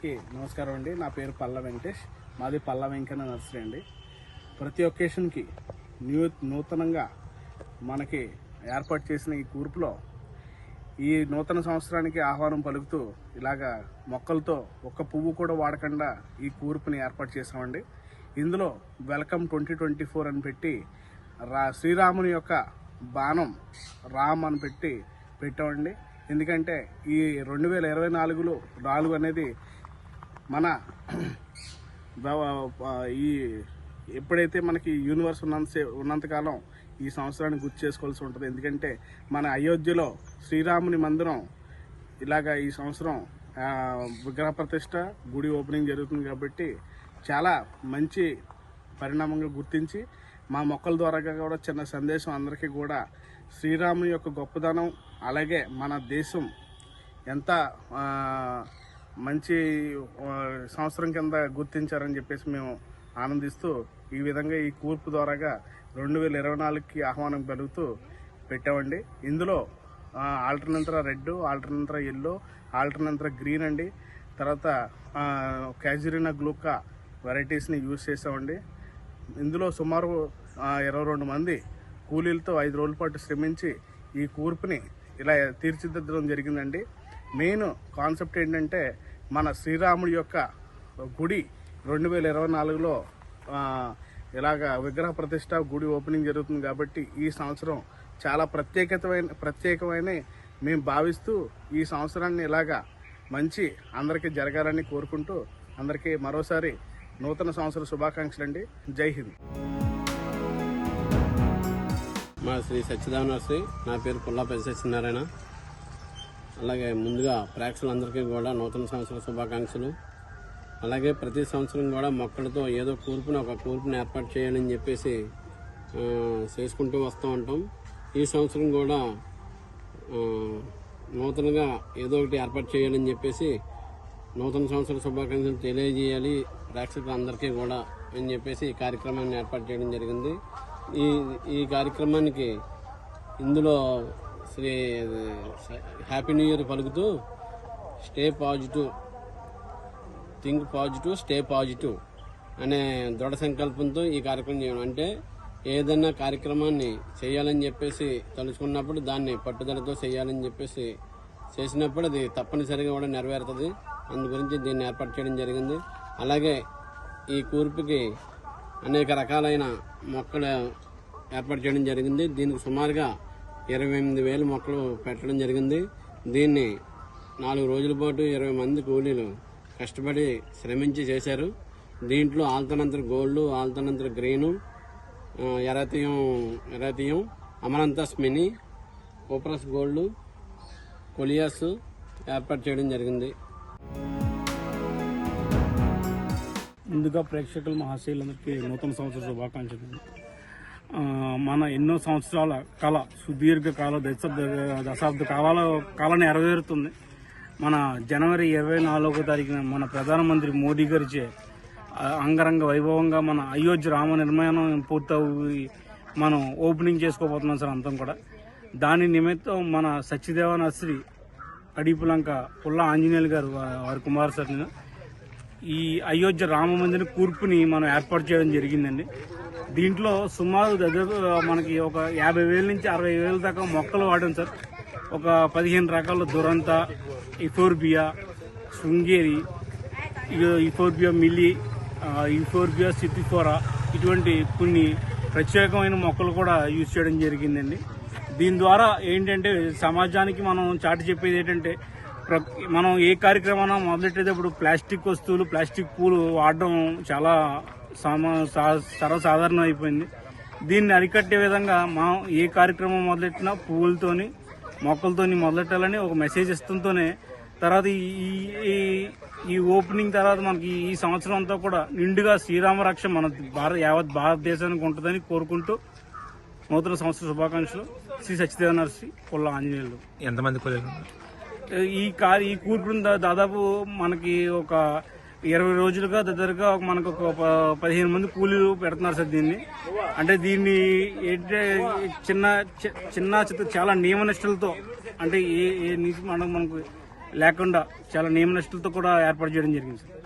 అందరికీ నమస్కారం అండి. నా పేరు పల్ల వెంకటేష్, మాది పల్ల వెంకన్న నర్సరీ అండి. ప్రతి ఒకేషన్కి నూతనంగా మనకి ఏర్పాటు చేసిన ఈ కూర్పులో ఈ నూతన సంవత్సరానికి ఆహ్వానం పలుకుతూ ఇలాగా మొక్కలతో ఒక్క పువ్వు కూడా వాడకుండా ఈ కూర్పుని ఏర్పాటు చేసామండి. ఇందులో వెల్కమ్ 2024 అని పెట్టి శ్రీరాముని యొక్క బాణం రామ్ అని పెట్టామండి. ఎందుకంటే ఈ 2024 అనేది మన ఈ ఎప్పుడైతే మనకి యూనివర్స్ ఉన్నంతకాలం ఈ సంవత్సరాన్ని గుర్తు చేసుకోవాల్సి ఉంటుంది. ఎందుకంటే మన అయోధ్యలో శ్రీరాముని మందిరం ఇలాగా ఈ సంవత్సరం విగ్రహ ప్రతిష్ట, గుడి ఓపెనింగ్ జరుగుతుంది. కాబట్టి చాలా మంచి పరిణామంగా గుర్తించి మా మొక్కల ద్వారా కూడా చిన్న సందేశం అందరికీ కూడా శ్రీరాముని యొక్క గొప్పదనం, అలాగే మన దేశం ఎంత మంచి సంవత్సరం కింద గుర్తించారని చెప్పేసి మేము ఆనందిస్తూ ఈ విధంగా ఈ కూర్పు ద్వారాగా 2024కి ఆహ్వానం పలుకుతూ పెట్టామండి. ఇందులో ఆల్టర్నేంతర రెడ్, ఆల్టర్నేంతర ఎల్లో, ఆల్టర్నేంతర గ్రీన్ అండి, తర్వాత క్యాజురినా గ్లూకా వెరైటీస్ని యూజ్ చేసామండి. ఇందులో సుమారు 22 మంది కూలీలతో 5 రోజుల పాటు శ్రమించి ఈ కూర్పుని ఇలా తీర్చిదిద్దడం జరిగిందండి. మెయిన్ కాన్సెప్ట్ ఏంటంటే మన శ్రీరాముడి యొక్క గుడి 2024లో ఇలాగ విగ్రహ ప్రతిష్ట, గుడి ఓపెనింగ్ జరుగుతుంది. కాబట్టి ఈ సంవత్సరం చాలా ప్రత్యేకమైన మేము భావిస్తూ ఈ సంవత్సరాన్ని ఇలాగా మంచి అందరికీ జరగాలని కోరుకుంటూ అందరికీ మరోసారి నూతన సంవత్సర శుభాకాంక్షలు అండి. జై హింద్. మా శ్రీ సచ్చిదాన నర్సరీ, నా పేరు పుల్లాపల్లి సత్యనారాయణ. అలాగే ముందుగా ప్రేక్షకులందరికీ కూడా నూతన సంవత్సర శుభాకాంక్షలు. అలాగే ప్రతి సంవత్సరం కూడా మొక్కలతో ఏదో ఒక కూర్పుని ఏర్పాటు చేయాలని చెప్పేసి చేసుకుంటూ వస్తూ ఉంటాం. ఈ సంవత్సరం కూడా నూతనంగా ఏదో ఒకటి ఏర్పాటు చేయాలని చెప్పేసి నూతన సంవత్సర శుభాకాంక్షలు తెలియజేయాలి ప్రేక్షకులందరికీ కూడా అని చెప్పేసి ఈ కార్యక్రమాన్ని ఏర్పాటు చేయడం జరిగింది. ఈ కార్యక్రమానికి ఇందులో శ్రీ హ్యాపీ న్యూ ఇయర్ పలుకుతూ stay positive, think positive, stay positive అనే దృఢ సంకల్పంతో ఈ కార్యక్రమం చేయడం. అంటే ఏదైనా కార్యక్రమాన్ని చేయాలని చెప్పేసి తలుచుకున్నప్పుడు దాన్ని పట్టుదలతో చేయాలని చెప్పేసి చేసినప్పుడు అది తప్పనిసరిగా కూడా నెరవేరుతుంది. అందు గురించి దీన్ని ఏర్పాటు చేయడం జరిగింది. అలాగే ఈ కూర్పుకి అనేక రకాలైన మొక్కలు ఏర్పాటు చేయడం జరిగింది. దీనికి సుమారుగా 28,000 మొక్కలు పెట్టడం జరిగింది. దీన్ని 4 రోజుల పాటు 20 మంది కూలీలు కష్టపడి శ్రమించి చేశారు. దీంట్లో alternanthera gold, alternanthera green, eranthemum, amaranthus mini, coprosma gold, coleus ఏర్పాటు చేయడం జరిగింది. ముందుగా ప్రేక్షకులు మహాశైలందరికీ నూతన సంవత్సర శుభాకాంక్షలు. మన ఎన్నో సంవత్సరాల కళ, సుదీర్ఘ కాల దశాబ్ద కాలం నెరవేరుతుంది. మన జనవరి 24వ తారీఖున మన ప్రధానమంత్రి మోదీ గారిచే అంగరంగ వైభవంగా మన అయోధ్య రామ నిర్మాణం పూర్తయి మనం ఓపెనింగ్ చేసుకోబోతున్నాం సార్ అంతం కూడా. దాని నిమిత్తం మన సత్యదేవ నర్సరీ అడిపులంక పుల్ల ఆంజనేయులు గారు వారి కుమార్ సార్ ఈ అయోధ్య రామ మందిర కూర్పుని మనం ఏర్పాటు చేయడం జరిగిందండి. దీంట్లో సుమారు మనకి ఒక 50,000 నుంచి 60,000 దాకా మొక్కలు వాడాం సార్. ఒక 15 రకాల దురంత, ఇఫోర్బియా, శృంగేరి, ఇఫోర్బియా మిల్లీ, ఇఫోర్బియా సిపిఫోరా, ఇటువంటి కొన్ని ప్రత్యేకమైన మొక్కలు కూడా యూజ్ చేయడం జరిగిందండి. దీని ద్వారా ఏంటంటే సమాజానికి మనం చాటి చెప్పేది ఏంటంటే మనం ఏ కార్యక్రమాన్ని మొదలెట్టేటప్పుడు ప్లాస్టిక్ వస్తువులు, ప్లాస్టిక్ పూలు వాడడం చాలా సర్వసాధారణం అయిపోయింది. దీన్ని అరికట్టే విధంగా మనం ఏ కార్యక్రమం మొదలెట్టినా పువ్వులతోని, మొక్కలతోని మొదలెట్టాలని ఒక మెసేజ్ ఇస్తుంటూనే తర్వాత ఈ ఓపెనింగ్ తర్వాత మనకి ఈ సంవత్సరం అంతా కూడా నిండుగా శ్రీరామ రక్ష మన యావత్ భారతదేశానికి ఉంటుందని కోరుకుంటూ నూతన సంవత్సర శుభాకాంక్షలు. శ్రీ సత్యదేవ నర్సరీ, పుల్ల ఆంజనేయులు. ఎంతమంది కూలీలు? ఈ కూర్పుని దాదాపు మనకి ఒక 20 రోజులుగా దగ్గరగా మనకు ఒక 15 మంది కూలీలు పెడుతున్నారు సార్ దీన్ని. అంటే దీన్ని చిన్న చాలా నియమ నిష్టలతో, అంటే మనకు లేకుండా చాలా నియమనిష్టలతో కూడా ఏర్పాటు చేయడం జరిగింది సార్.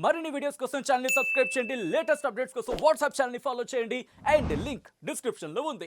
మరిన్ని వీడియోస్ కోసం ఛానల్ ని సబ్స్క్రైబ్ చేయండి, లేటెస్ట్ అప్డేట్స్ కోసం వాట్సాప్ ఛానల్ ని ఫాలో చేయండి అండ్ లింక్ డిస్క్రిప్షన్ లో ఉంది.